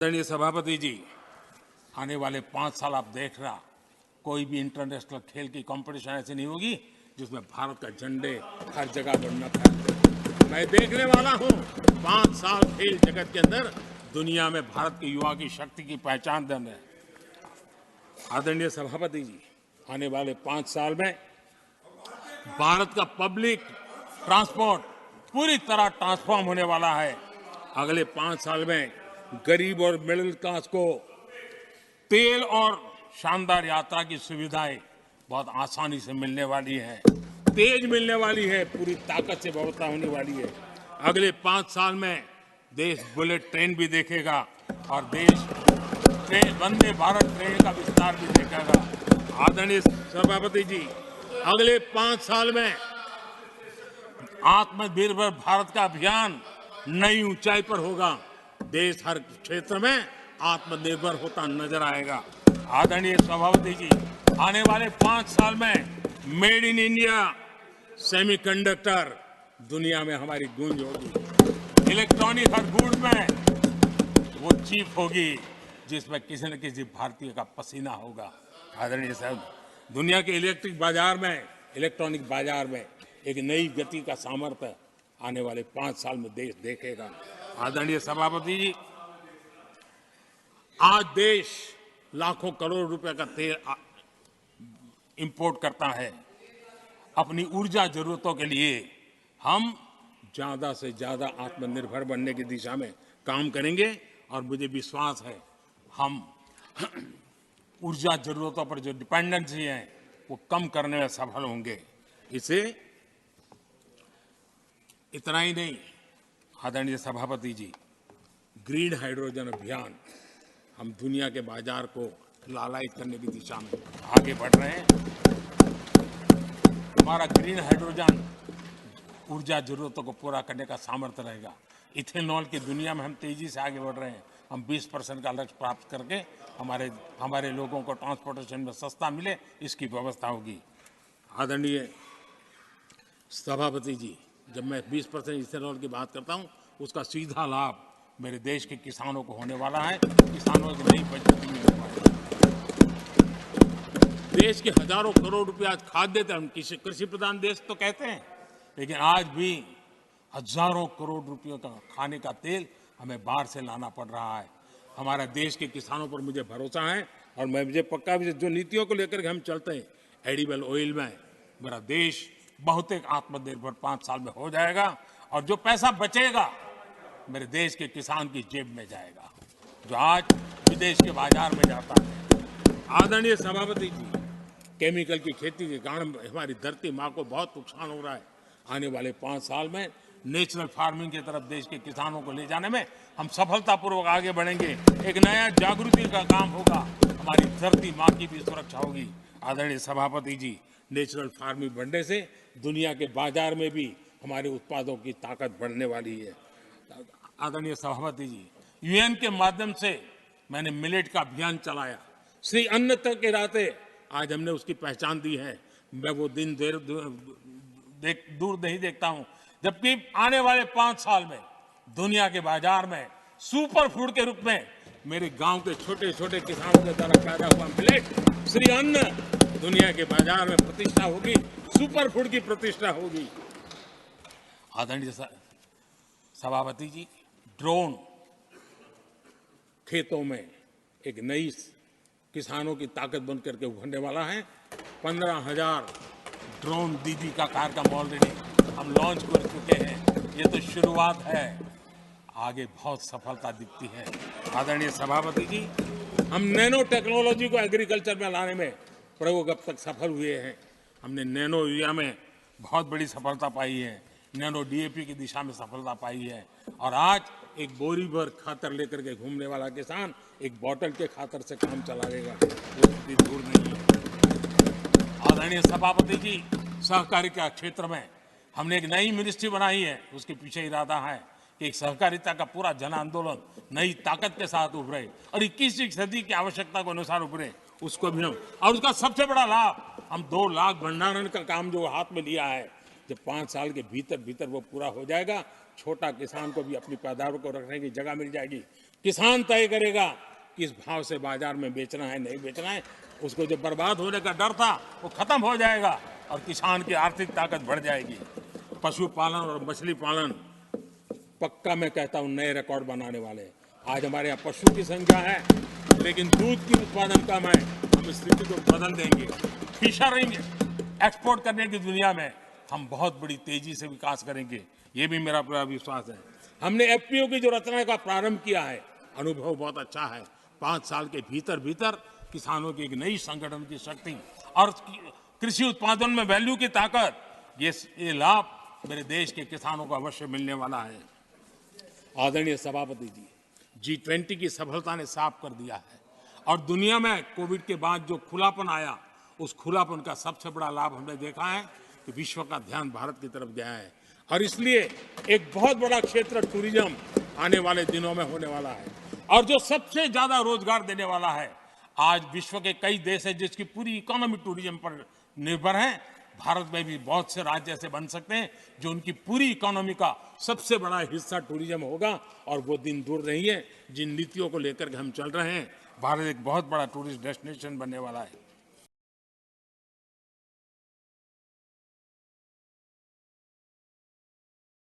आदरणीय सभापति जी, आने वाले 5 साल आप देख रहा, कोई भी इंटरनेशनल खेल की कंपटीशन ऐसी नहीं होगी जिसमें भारत का झंडे हर जगह पर न फहरते। मैं देखने वाला हूं 5 साल खेल जगत के अंदर दुनिया में भारत के युवा की शक्ति की पहचान देने। आदरणीय सभापति जी, आने वाले 5 साल में भारत का पब्लिक ट्रांसपोर्ट पूरी तरह ट्रांसफॉर्म होने वाला है। अगले 5 साल में गरीब और मिडिल क्लास को तेल और शानदार यात्रा की सुविधाएं बहुत आसानी से मिलने वाली है, तेज मिलने वाली है, पूरी ताकत से व्यवस्था होने वाली है। अगले 5 साल में देश बुलेट ट्रेन भी देखेगा और देश वंदे भारत ट्रेन का विस्तार भी देखेगा। आदरणीय सभापति जी, अगले 5 साल में आत्मनिर्भर भारत का अभियान नई ऊंचाई पर होगा। देश हर क्षेत्र में आत्मनिर्भर होता नजर आएगा। आदरणीय सभापति जी, आने वाले 5 साल में मेड इन इंडिया सेमीकंडक्टर दुनिया में हमारी गूंज होगी। इलेक्ट्रॉनिक हर गुड्स में वो चीप होगी जिसमें किसी न किसी भारतीय का पसीना होगा। आदरणीय साहब, दुनिया के इलेक्ट्रॉनिक बाजार में एक नई गति का सामर्थ्य आने वाले 5 साल में देश देखेगा। आदरणीय सभापति जी, आज देश लाखों करोड़ रुपए का तेल इंपोर्ट करता है। अपनी ऊर्जा जरूरतों के लिए हम ज्यादा से ज्यादा आत्मनिर्भर बनने की दिशा में काम करेंगे और मुझे विश्वास है हम ऊर्जा जरूरतों पर जो डिपेंडेंसी है वो कम करने में सफल होंगे। इसे इतना ही नहीं, आदरणीय सभापति जी, ग्रीन हाइड्रोजन अभियान हम दुनिया के बाजार को लालायित करने की दिशा में आगे बढ़ रहे हैं। हमारा ग्रीन हाइड्रोजन ऊर्जा जरूरतों को पूरा करने का सामर्थ्य रहेगा। इथेनॉल की दुनिया में हम तेजी से आगे बढ़ रहे हैं। हम 20% का लक्ष्य प्राप्त करके हमारे लोगों को ट्रांसपोर्टेशन में सस्ता मिले, इसकी व्यवस्था होगी। आदरणीय सभापति जी, जब मैं 20% इथेनॉल की बात करता हूं, उसका सीधा लाभ मेरे देश के किसानों को होने वाला है। किसानों की नई मजबूती मिलने वाली है। देश के हजारों करोड़ रुपए आज खाद्य तेल, हम कृषि प्रधान देश तो कहते हैं, लेकिन आज भी हजारों करोड़ रुपयों का खाने का तेल हमें बाहर से लाना पड़ रहा है। हमारे देश के किसानों पर मुझे भरोसा है और मुझे पक्का भी जो नीतियों को लेकर के हम चलते हैं, एडिबल ऑयल में मेरा देश बहुत एक आत्मनिर्भर 5 साल में हो जाएगा और जो पैसा बचेगा मेरे देश के किसान की जेब में जाएगा, जो आज विदेश के बाजार में जाता है। आदरणीय सभापति जी, केमिकल की खेती के कारण हमारी धरती माँ को बहुत नुकसान हो रहा है। आने वाले 5 साल में नेचुरल फार्मिंग की तरफ देश के किसानों को ले जाने में हम सफलतापूर्वक आगे बढ़ेंगे। एक नया जागृति का काम होगा, हमारी धरती माँ की भी सुरक्षा होगी। आदरणीय सभापति जी, नेचुरल फार्मिंग बढ़ने से दुनिया के बाजार में भी हमारे उत्पादों की ताकत बढ़ने वाली है। आदरणीय सभापति जी, यूएन के माध्यम से मैंने मिलेट का अभियान चलाया। श्री अन्न तक के राते आज हमने उसकी पहचान दी है। मैं वो दिन दूर नहीं देखता हूं जबकि आने वाले 5 साल में दुनिया के बाजार में सुपर फूड के रूप में मेरे गांव के छोटे छोटे किसानों के द्वारा पैदा हुआ मिलेट, श्री अन्न, दुनिया के बाजार में प्रतिष्ठा होगी, सुपर फूड की प्रतिष्ठा होगी। आदरणीय सभापति जी, ड्रोन खेतों में एक नई किसानों की ताकत बन करके उभरने वाला है। 15,000 ड्रोन दीदी का कार्यक्रम ऑलरेडी हम लॉन्च कर चुके हैं। ये तो शुरुआत है, आगे बहुत सफलता दिखती है। आदरणीय सभापति जी, हम नैनो टेक्नोलॉजी को एग्रीकल्चर में लाने में प्रयोग अब तक सफल हुए हैं। हमने नैनो यूरिया में बहुत बड़ी सफलता पाई है, नैनो डीएपी की दिशा में सफलता पाई है और आज एक बोरी भर खातर लेकर के घूमने वाला किसान एक बोतल के खातर से काम चला लेगा, वो भी दूर नहीं है। आदरणीय सभापति जी, सहकारिता क्षेत्र में हमने एक नई मिनिस्ट्री बनाई है। उसके पीछे इरादा है कि एक सहकारिता का पूरा जन आंदोलन नई ताकत के साथ उभरे और 21वीं सदी की आवश्यकता के अनुसार उभरे, उसको भी हम, और उसका सबसे बड़ा लाभ हम 2 लाख भंडारण का काम जो हाथ में लिया है, जब 5 साल के भीतर वो पूरा हो जाएगा, छोटा किसान को भी अपनी पैदावार को रखने की जगह मिल जाएगी। किसान तय करेगा किस भाव से बाजार में बेचना है, नहीं बेचना है। उसको जो बर्बाद होने का डर था वो खत्म हो जाएगा और किसान की आर्थिक ताकत बढ़ जाएगी। पशुपालन और मछली पालन पक्का मैं कहता हूं नए रिकॉर्ड बनाने वाले हैं। आज हमारे यहाँ पशु की संख्या है लेकिन दूध की उत्पादन कम है। हम इस स्थिति को बदल देंगे। फिशरिंग एक्सपोर्ट करने की दुनिया में हम बहुत बड़ी तेजी से विकास करेंगे, ये भी मेरा पूरा विश्वास है। हमने एफपीओ की जो रचना का प्रारंभ किया है, अनुभव बहुत अच्छा है। 5 साल के भीतर भीतर किसानों की एक नई संगठन की शक्ति और कृषि उत्पादन में वैल्यू की ताकत, ये लाभ मेरे देश के किसानों को अवश्य मिलने वाला है। आदरणीय सभापति जी, G20 की सफलता ने साफ कर दिया है और दुनिया में कोविड के बाद जो खुलापन आया, उस खुलापन का सबसे बड़ा लाभ हमने देखा है कि विश्व का ध्यान भारत की तरफ गया है और इसलिए एक बहुत बड़ा क्षेत्र टूरिज्म आने वाले दिनों में होने वाला है और जो सबसे ज्यादा रोजगार देने वाला है। आज विश्व के कई देश हैं जिसकी पूरी इकोनॉमी टूरिज्म पर निर्भर है। भारत में भी बहुत से राज्य ऐसे बन सकते हैं जो उनकी पूरी इकोनॉमी का सबसे बड़ा हिस्सा टूरिज्म होगा और वो दिन दूर नहीं है। जिन नीतियों को लेकर के हम चल रहे हैं, भारत एक बहुत बड़ा टूरिस्ट डेस्टिनेशन बनने वाला है।